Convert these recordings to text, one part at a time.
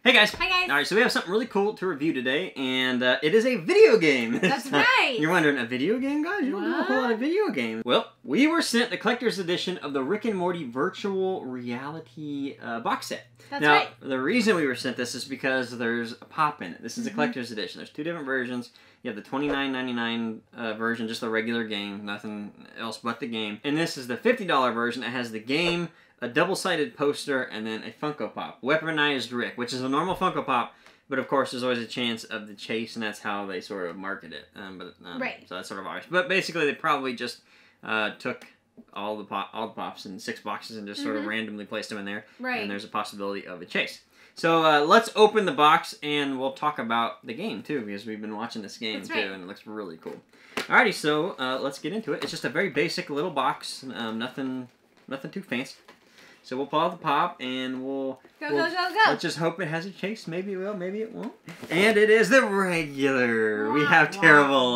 Hey guys! Hi guys! Alright, so we have something really cool to review today, and it is a video game. That's right! You're wondering, a video game, guys? You don't do a whole lot of video games. Well, we were sent the collector's edition of the Rick and Morty virtual reality box set. That's now, right. The reason we were sent this is because there's a pop in it. This is a collector's edition. There's two different versions. You have the $29.99 version, just the regular game, nothing else but the game. And this is the $50 version that has the game, a double-sided poster, and then a Funko Pop. Weaponized Rick, which is a normal Funko Pop, but of course there's always a chance of the chase, and that's how they sort of market it. Right. So that's sort of obvious. But basically they probably just took all the pops in 6 boxes and just sort of randomly placed them in there. Right. And there's a possibility of a chase. So let's open the box, and we'll talk about the game, too, because we've been watching this game, too, and it looks really cool. Alrighty, so let's get into it. It's just a very basic little box, nothing too fancy. So we'll pull out the pop, and we'll... Go! Let's just hope it has a chase. Maybe it will, maybe it won't. And it is the regular. We have terrible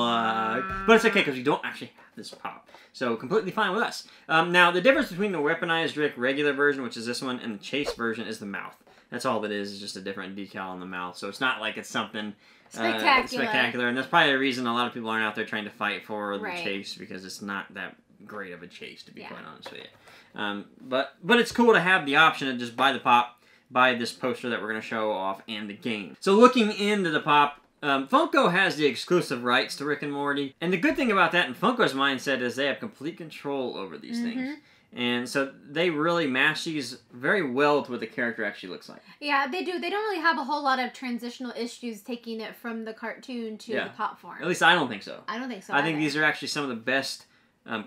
but it's okay, because we don't actually have this pop. So completely fine with us. Now, the difference between the Weaponized Rick regular version, which is this one, and the chase version is the mouth. That's all it is just a different decal on the mouth. So it's not like it's something spectacular. And that's probably the reason a lot of people aren't out there trying to fight for the chase, because it's not that great of a chase, to be quite honest with you. But it's cool to have the option to just buy the pop, buy this poster that we're going to show off, and the game. So looking into the pop, Funko has the exclusive rights to Rick and Morty. And the good thing about that in Funko's mindset is they have complete control over these things. And so they really match these very well to what the character actually looks like. Yeah, they do. They don't really have a whole lot of transitional issues taking it from the cartoon to the pop form. At least I don't think so. I don't think so I think these are actually some of the best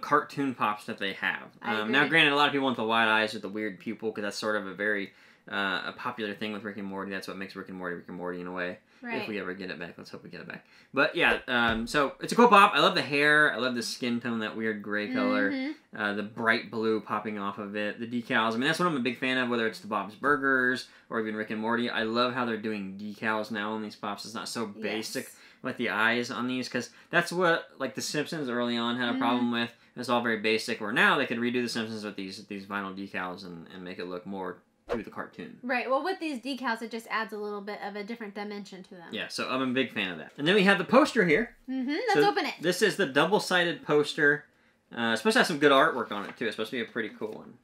cartoon pops that they have. Now, granted, a lot of people want the wide eyes with the weird pupil, because that's sort of a very a popular thing with Rick and Morty. That's what makes Rick and Morty in a way. Right. If we ever get it back. Let's hope we get it back. But yeah, so it's a cool pop. I love the hair. I love the skin tone, that weird gray color. The bright blue popping off of it. The decals. I mean, that's what I'm a big fan of, whether it's the Bob's Burgers or even Rick and Morty. I love how they're doing decals now on these pops. It's not so basic with the eyes on these, because that's what, like, The Simpsons early on had a problem with. It's all very basic, where now they could redo The Simpsons with these vinyl decals and make it look more to the cartoon. Right, well, with these decals, it just adds a little bit of a different dimension to them. Yeah, so I'm a big fan of that. And then we have the poster here. Let's open it. This is the double-sided poster. It's supposed to have some good artwork on it, too. It's supposed to be a pretty cool one.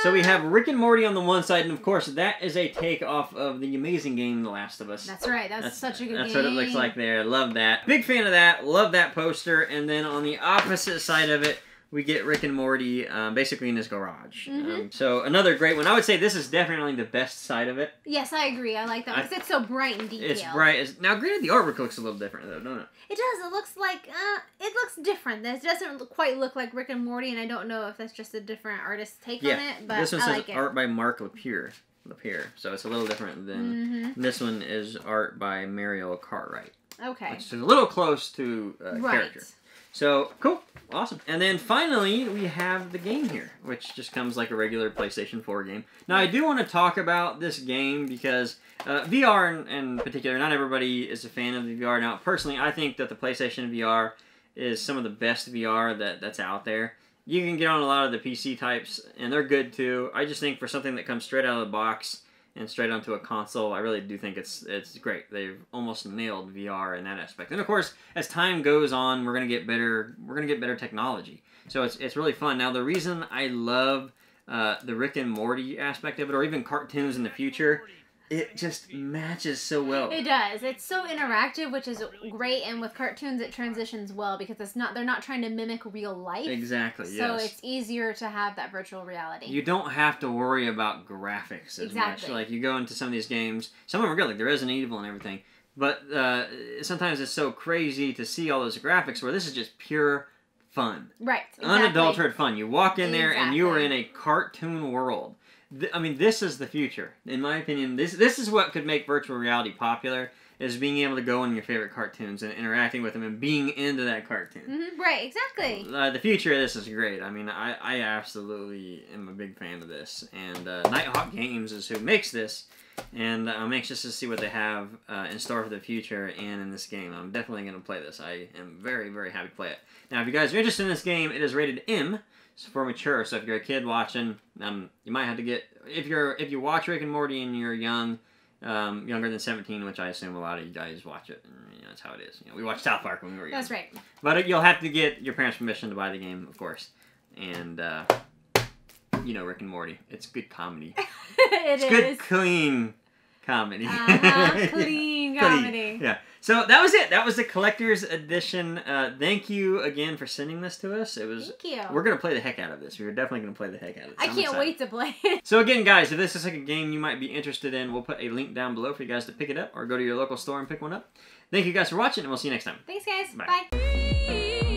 So we have Rick and Morty on the one side, and of course, that is a take off of the amazing game, The Last of Us. That's right. That's such a good game. That's what it looks like there. Love that. Big fan of that. Love that poster. And then on the opposite side of it, we get Rick and Morty basically in his garage. So another great one. I would say this is definitely the best side of it. Yes, I agree. I like that because it's so bright and detailed. It's bright. Now, granted, the artwork looks a little different, though, don't it? It does. It looks like, it looks different. This doesn't quite look like Rick and Morty, and I don't know if that's just a different artist's take on it, but this one says like art by Mark Lapierre. So it's a little different than this one is art by Mariel Cartwright. Okay. Which is a little close to character. So, cool. Awesome. And then finally, we have the game here, which just comes like a regular PlayStation 4 game. Now, I do want to talk about this game because VR in particular, not everybody is a fan of the VR. Now, personally, I think that the PlayStation VR is some of the best VR that's out there. You can get on a lot of the PC types, and they're good too. I just think for something that comes straight out of the box and straight onto a console, I really do think it's great. They've almost nailed VR in that aspect. And of course, as time goes on, we're gonna get better. We're gonna get better technology. So it's really fun. Now, the reason I love the Rick and Morty aspect of it, or even cartoons in the future, it just matches so well. It does. It's so interactive, which is great, and with cartoons it transitions well because they're not trying to mimic real life. Exactly, so it's easier to have that virtual reality. You don't have to worry about graphics as much. Like, you go into some of these games, some of them are good, like the Resident Evil and everything, but sometimes it's so crazy to see all those graphics where this is just pure fun. Right, unadulterated fun. You walk in there and you are in a cartoon world. I mean, this is the future. In my opinion, this is what could make virtual reality popular, is being able to go in your favorite cartoons and interacting with them and being into that cartoon. Right, exactly. The future of this is great. I mean, I absolutely am a big fan of this. And Nighthawk Games is who makes this, and I'm anxious to see what they have in store for the future and in this game. I'm definitely going to play this. I am very, very happy to play it. Now, if you guys are interested in this game, it is rated M. For mature, so if you're a kid watching, you might have to get, if you watch Rick and Morty and you're young, younger than 17, which I assume a lot of you guys watch it. And, that's how it is. We watched South Park when we were young. That's right. But you'll have to get your parents' permission to buy the game, of course. And, Rick and Morty. It's good comedy. It's good, clean comedy. Clean comedy. Yeah. So that was it. That was the collector's edition. Thank you again for sending this to us. Thank you. We're gonna play the heck out of this. We're definitely gonna play the heck out of this. I can't wait to play it. So again, guys, if this is like a game you might be interested in, we'll put a link down below for you guys to pick it up or go to your local store and pick one up. Thank you guys for watching, and we'll see you next time. Thanks, guys. Bye. Bye.